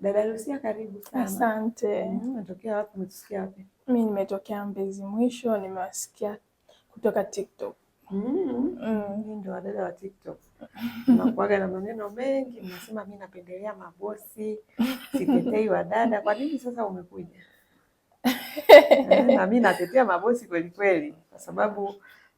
Dada Lucia, karibu sana. Asante. Umetokea wapi? Umetusikia wapi? Mimi nimetokea Mbezi Mwisho, nimewasikia kutoka TikTok. Ndio wadada wa TikTok. Unakuaga na maneno mengi, mnasema mimi napendelea mabosi, sitetei wadada. Kwa nini sasa umekuja? Na mimi natetea mabosi kweli kweli, kwa sababu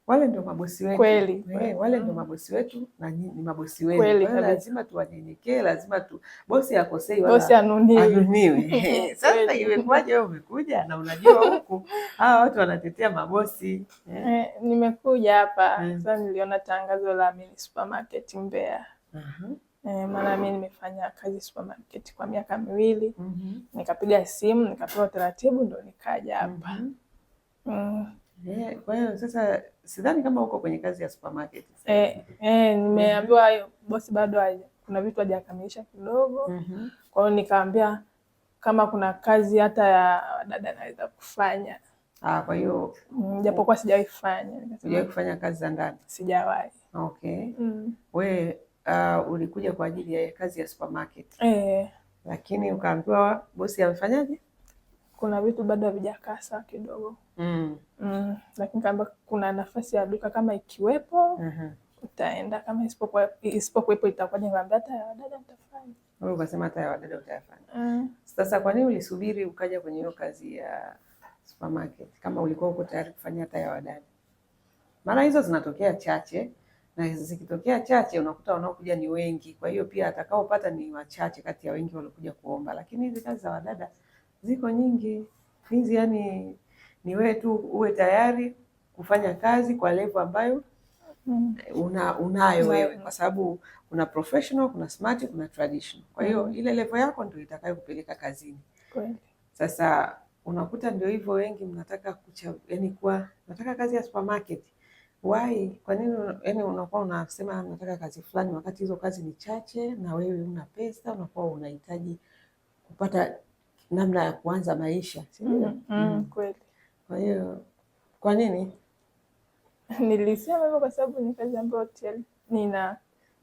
wale ndio mabosi wetu. Kweli. Wale ndio mabosi wetu na nyinyi ni mabosi wenu. Kweli, Kwa hiyo lazima tuwanyenyekee, lazima bosi akosei wala bosi anuniwe. Sasa imekuwaje wewe umekuja na unajua huku hawa watu wanatetea mabosi? Nimekuja hapa sasa, niliona tangazo la mini supermarket Mbeya. Maana mimi nimefanya kazi supermarket kwa miaka 2. Nikapiga simu, nikapewa taratibu, ndo nikaja hapa. Kwa hiyo sasa sidhani kama uko kwenye kazi ya supermarket. Nimeambiwa bosi bado kuna vitu hajakamilisha kidogo. Kwa hiyo nikaambia kama kuna kazi hata ya dada naweza kufanya. Kwa hiyo japokuwa sijawahi kufanya. Sijawahi kufanya kazi za ndani? Sijawahi. Okay. Wewe ulikuja kwa ajili ya kazi ya supermarket. Lakini ukaambiwa bosi amefanyaje? Kuna vitu bado havijakaa sawa kidogo. Lakini kama kuna nafasi ya duka kama ikiwepo utaenda, kama isipokuwepo itakuwaje? Ngambia hata ya wadada nitafanya. Wewe ukasema hata ya wadada utafanya. Sasa kwa nini ulisubiri ukaja kwenye hiyo kazi ya supermarket kama ulikuwa uko tayari kufanya hata ya wadada? Maana hizo zinatokea chache, na zikitokea chache unakuta wanaokuja ni wengi, kwa hiyo pia atakaopata ni wachache kati ya wengi waliokuja kuomba. Lakini hizi kazi za wadada ziko nyingi hizi, yani ni wewe tu uwe tayari kufanya kazi kwa level ambayo unayo wewe, kwa sababu kuna professional, kuna smart, kuna traditional. Kwa hiyo ile level yako ndio itakayokupeleka kazini. Sasa unakuta ndio hivyo, wengi mnataka nataka kazi ya supermarket. Why? Kwa nini yani unakuwa unasema nataka kazi fulani wakati hizo kazi ni chache na wewe una pesa, unakuwa unahitaji kupata namna ya kuanza maisha, si ndio? Kweli. Kwa hiyo kwa nini nilisema hivyo? Kwa sababu ni kazi ambayo nina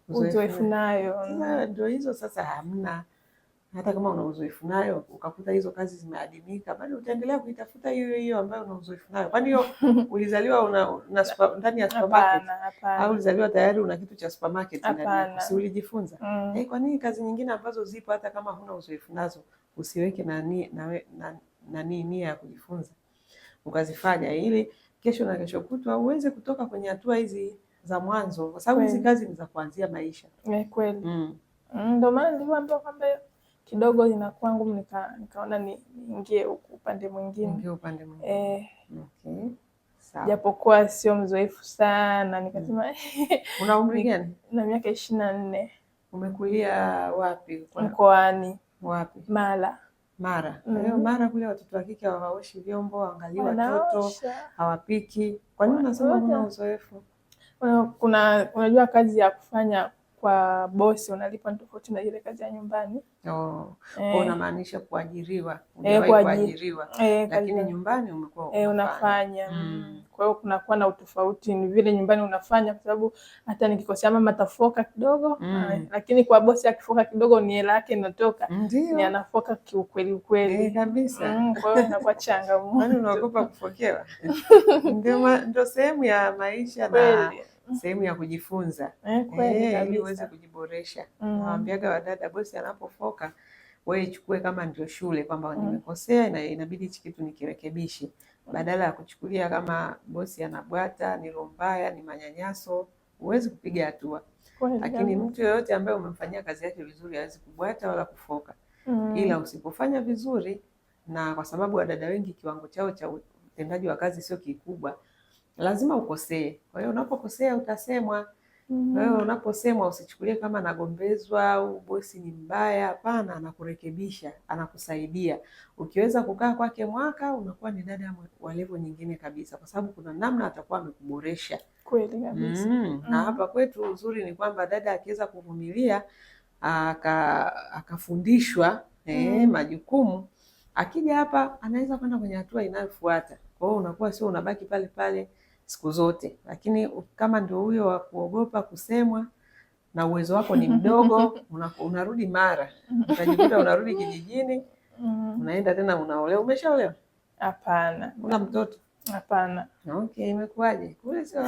uzoefu nayo. Ndio hizo sasa, hamna hata kama una uzoefu nayo ukakuta hizo kazi zimeadimika, bado utaendelea kuitafuta hiyo hiyo ambayo una uzoefu nayo. Kwani hiyo ulizaliwa ndani ya supermarket? Au ulizaliwa tayari una kitu cha supermarket ndani? Si ulijifunza? Kwa nini kazi nyingine ambazo zipo hata kama huna uzoefu nazo usiweke nia ya kujifunza ukazifanya, ili kesho na kesho kutwa uweze kutoka kwenye hatua hizi za mwanzo, kwa sababu hizi kazi ni za kuanzia maisha. Kweli. Ndio maana niliwaambia kwamba kidogo inakuwa ngumu, nikaona niingie upande mwingine. Okay. Sawa. Japokuwa sio mzoefu sana, nikasema Una umri gani? Na miaka 24. Umekulia wapi? Mkoani. Wapi? Mara. Mara kule watoto wa kike hawaoshi vyombo, angalia watoto hawapiki. Kwa nini unasema huna uzoefu? Unajua kazi ya kufanya kwa bosi unalipa tofauti na ile kazi ya nyumbani. Unamaanisha kuajiriwa? Kuajiriwa. Lakini nyumbani umekuwa unafanya. Kwa hiyo kunakuwa na utofauti, ni vile nyumbani unafanya kwa sababu hata nikikosea mama atafoka kidogo, lakini kwa bosi akifoka kidogo ni hela yake inatoka. Ni anafoka kiukweli kabisa. Kwa hiyo inakuwa changamoto. Kwani unaogopa kufokewa? Ndio sehemu ya maisha na sehemu ya kujifunza, ili uweze kujiboresha. Nawaambiaga wadada, bosi anapofoka wewe ichukue kama ndio shule, kwamba nimekosea na inabidi hichi kitu nikirekebishe, badala ya kuchukulia kama bosi anabwata, ni roho mbaya, ni manyanyaso, huwezi kupiga hatua. Lakini mtu yoyote ambaye umemfanyia kazi yake vizuri hawezi kubwata wala kufoka. Ila usipofanya vizuri, na kwa sababu wadada wengi kiwango chao cha utendaji wa kazi sio kikubwa, lazima ukosee. Kwa hiyo unapokosea utasemwa. Kwa hiyo unaposemwa usichukulie kama nagombezwa au bosi ni mbaya. Hapana, anakurekebisha, anakusaidia. Ukiweza kukaa kwake mwaka, unakuwa ni dada wa level nyingine kabisa, kwa sababu kuna namna atakuwa amekuboresha. Kweli kabisa. Na hapa kwetu uzuri ni kwamba dada akiweza kuvumilia akafundishwa majukumu, akija hapa anaweza kwenda kwenye hatua inayofuata. Kwa hiyo unakuwa sio unabaki pale pale siku zote. Lakini kama ndio huyo wa kuogopa kusemwa, na uwezo wako ni mdogo, unarudi Mara, utajikuta unarudi kijijini, unaenda tena unaolewa. Umeshaolewa? Hapana. Una mtoto? Hapana. Okay, imekuwaje? Kule sio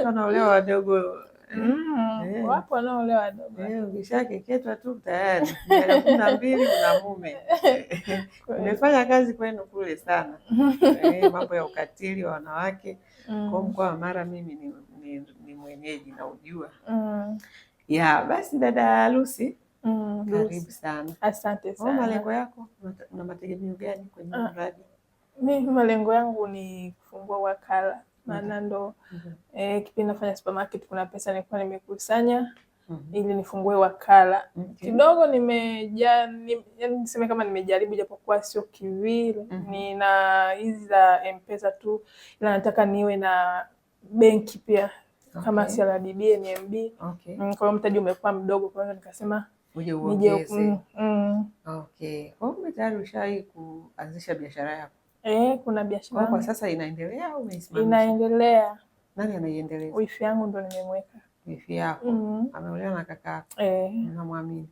wanaolewa wadogo. Wapo wanaolewa wadogo. Ukishakeketwa tu tayari miaka 12 una mume. Umefanya kazi kwenu kule sana. Mambo ya ukatili wa wanawake. Kwa mkoa wa Mara mimi ni mwenyeji na ujua. Ya, basi dada Lucy, karibu sana. Asante sana. Malengo yako na mategemeo gani kwenye mradi? Mimi malengo yangu ni kufungua wakala, maana ndo kipindi nafanya supermarket kuna pesa nilikuwa nimekusanya ili nifungue wakala. Kidogo niseme kama nimejaribu, japokuwa sio kivile. Nina hizi za M-Pesa tu, ila nataka niwe na benki pia kama CRDB, NMB. Kwa hiyo mtaji umekuwa mdogo, kwa hiyo nikasema uje uongeze. Okay. Kwa hiyo tayari ushawahi kuanzisha biashara yako? Kuna biashara. Kwa sasa inaendelea au umeisimamisha? Inaendelea. Nani anaiendeleza? Wifi yangu ndo nimemweka. Wifi yako? Ameolewa na kaka yako? Unamwamini?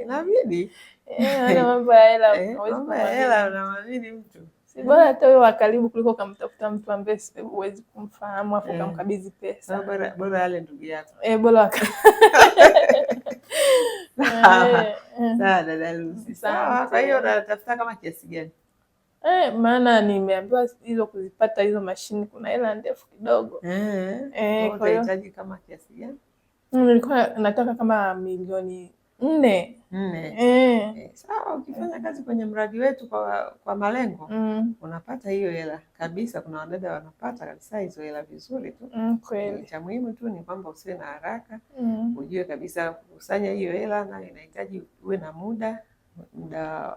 Inabidi. Ana mambo ya hela. Mambo ya hela unamwamini mtu? Si bora hata wewe wa karibu kuliko kumtafuta mtu ambaye huwezi kumfahamu afu kumkabidhi pesa. Bora yale ndugu yako. Bora sawa dada Lucy. Sawa, kwa hiyo unatafuta kama kiasi gani? Maana nimeambiwa hizo kuzipata hizo mashini kuna hela ndefu kidogo. Unahitaji kama kiasi gani? Nilikuwa nataka kama milioni 4. Sawa, ukifanya kazi kwenye mradi wetu kwa malengo unapata hiyo hela kabisa. Kuna wadada wanapata kabisa hizo hela vizuri tu. Kweli. Cha muhimu tu ni kwamba usiwe na haraka. Ujue kabisa kukusanya hiyo hela na inahitaji uwe na muda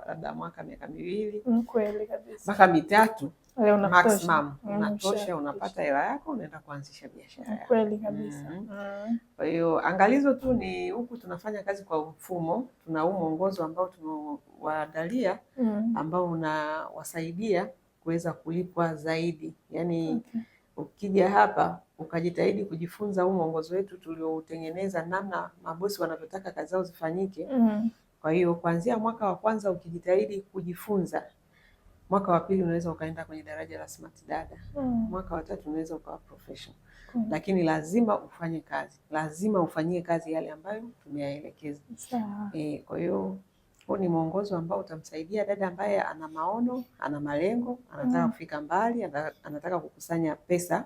labda mwaka, miaka 2. Kweli kabisa. Mpaka 3 maximum unatosha, unapata hela yako, unaenda kuanzisha biashara yako. Kweli kabisa. Kwa hiyo angalizo tu ni huku tunafanya kazi kwa mfumo, tuna huu mwongozo ambao tumewaandalia ambao unawasaidia kuweza kulipwa zaidi. Yaani ukija hapa ukajitahidi kujifunza huu mwongozo wetu tulioutengeneza, namna mabosi wanavyotaka kazi zao zifanyike. Kwa hiyo kuanzia mwaka wa kwanza ukijitahidi kujifunza, mwaka wa pili unaweza ukaenda kwenye daraja la smart dada. Mwaka wa 3 unaweza ukawa professional. Lakini lazima ufanye kazi. Lazima ufanyie kazi yale ambayo tumeyaelekeza. Kwa hiyo huu ni mwongozo ambao utamsaidia dada ambaye ana maono, ana malengo, anataka kufika mbali, anataka kukusanya pesa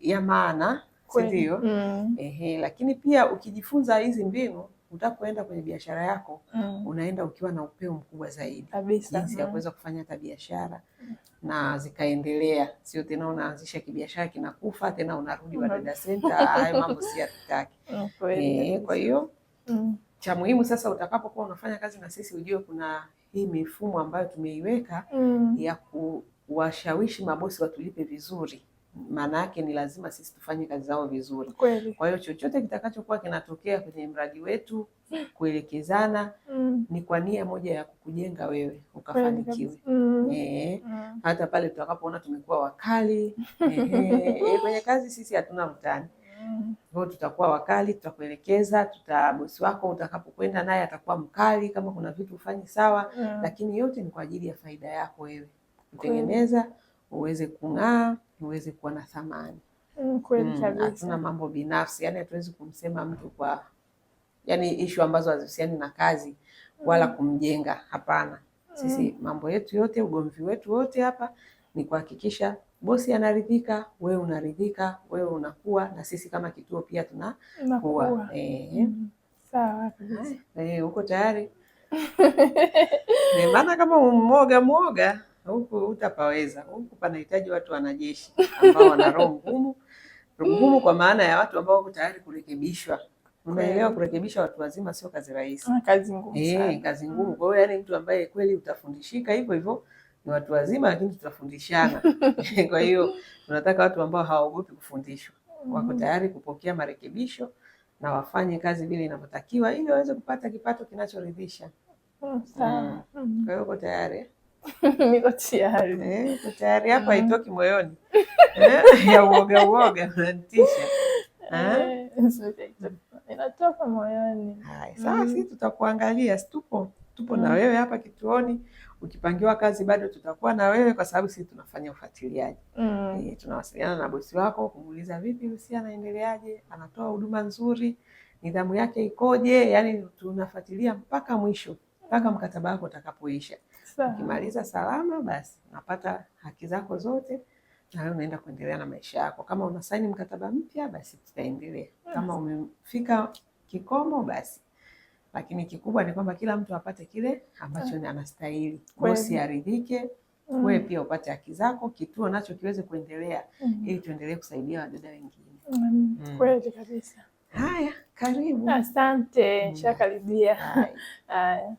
ya maana, ndio. Lakini pia ukijifunza hizi mbinu, utakwenda kwenye biashara yako, unaenda ukiwa na upeo mkubwa zaidi kabisa, jinsi ya kuweza kufanya hata biashara na zikaendelea. Sio tena unaanzisha kibiashara kinakufa tena unarudi Wadada Center. Hayo mambo si hatutaki. Kwa hiyo cha muhimu sasa, utakapokuwa unafanya kazi na sisi, ujue kuna hii mifumo ambayo tumeiweka ya kuwashawishi mabosi watulipe vizuri. Maana yake ni lazima sisi tufanye kazi zao vizuri. Kwa hiyo chochote kitakachokuwa kinatokea kwenye mradi wetu, kuelekezana ni kwa nia moja ya kukujenga wewe ukafanikiwe. Hata pale tutakapoona tumekuwa wakali kwenye kazi, sisi hatuna mtani. Kwa hiyo tutakuwa wakali, tutakuelekeza, bosi wako utakapokwenda naye atakuwa mkali kama kuna vitu ufanyi sawa, lakini yote ni kwa ajili ya faida yako wewe. Kutengeneza uweze kung'aa, uweze kuwa na thamani. Kweli kabisa. Hatuna mambo binafsi, yani hatuwezi kumsema mtu kwa issue ambazo hazihusiani na kazi wala kumjenga. Hapana. Sisi mambo yetu yote, ugomvi wetu wote hapa ni kuhakikisha bosi anaridhika, wewe unaridhika, wewe unakuwa, na sisi kama kituo pia tunakuwa. Sawa kabisa. Uko tayari? Maana kama mwoga huku utapaweza. Huku panahitaji watu wanajeshi ambao wana roho ngumu, kwa maana ya watu ambao wako tayari kurekebishwa. Unaelewa, kurekebisha watu wazima sio kazi rahisi. Kazi ngumu sana. Kazi ngumu. Kwa hiyo yani mtu ambaye kweli utafundishika hivyo ni watu wazima, lakini tutafundishana. Kwa hiyo tunataka watu ambao hawaogopi kufundishwa. Wako tayari kupokea marekebisho na wafanye kazi vile inavyotakiwa ili waweze kupata kipato kinachoridhisha. Sawa. Kwa hiyo uko tayari? Niko tayari. Uko tayari hapa, haitoki moyoni. Ya uoga unanitisha. Inatoka moyoni. Haya, sasa tutakuangalia, tupo na wewe hapa kituoni. Ukipangiwa kazi bado tutakuwa na wewe, kwa sababu sisi tunafanya ufuatiliaji. Tunawasiliana na bosi wako kumuuliza vipi Lucia anaendeleaje, anatoa huduma nzuri, nidhamu yake ikoje, yani tunafuatilia mpaka mwisho, mpaka mkataba wako utakapoisha. Ukimaliza salama, basi unapata haki zako zote na wewe unaenda kuendelea na maisha yako. Kama unasaini mkataba mpya, basi tutaendelea. Kama umefika kikomo, basi. Lakini kikubwa ni kwamba kila mtu apate kile ambacho anastahili. Bosi aridhike, wewe pia upate haki zako, kituo nacho kiweze kuendelea, ili tuendelee kusaidia wadada wengine. Kweli kabisa. Haya, karibu. Asante, nishakaribia. Haya.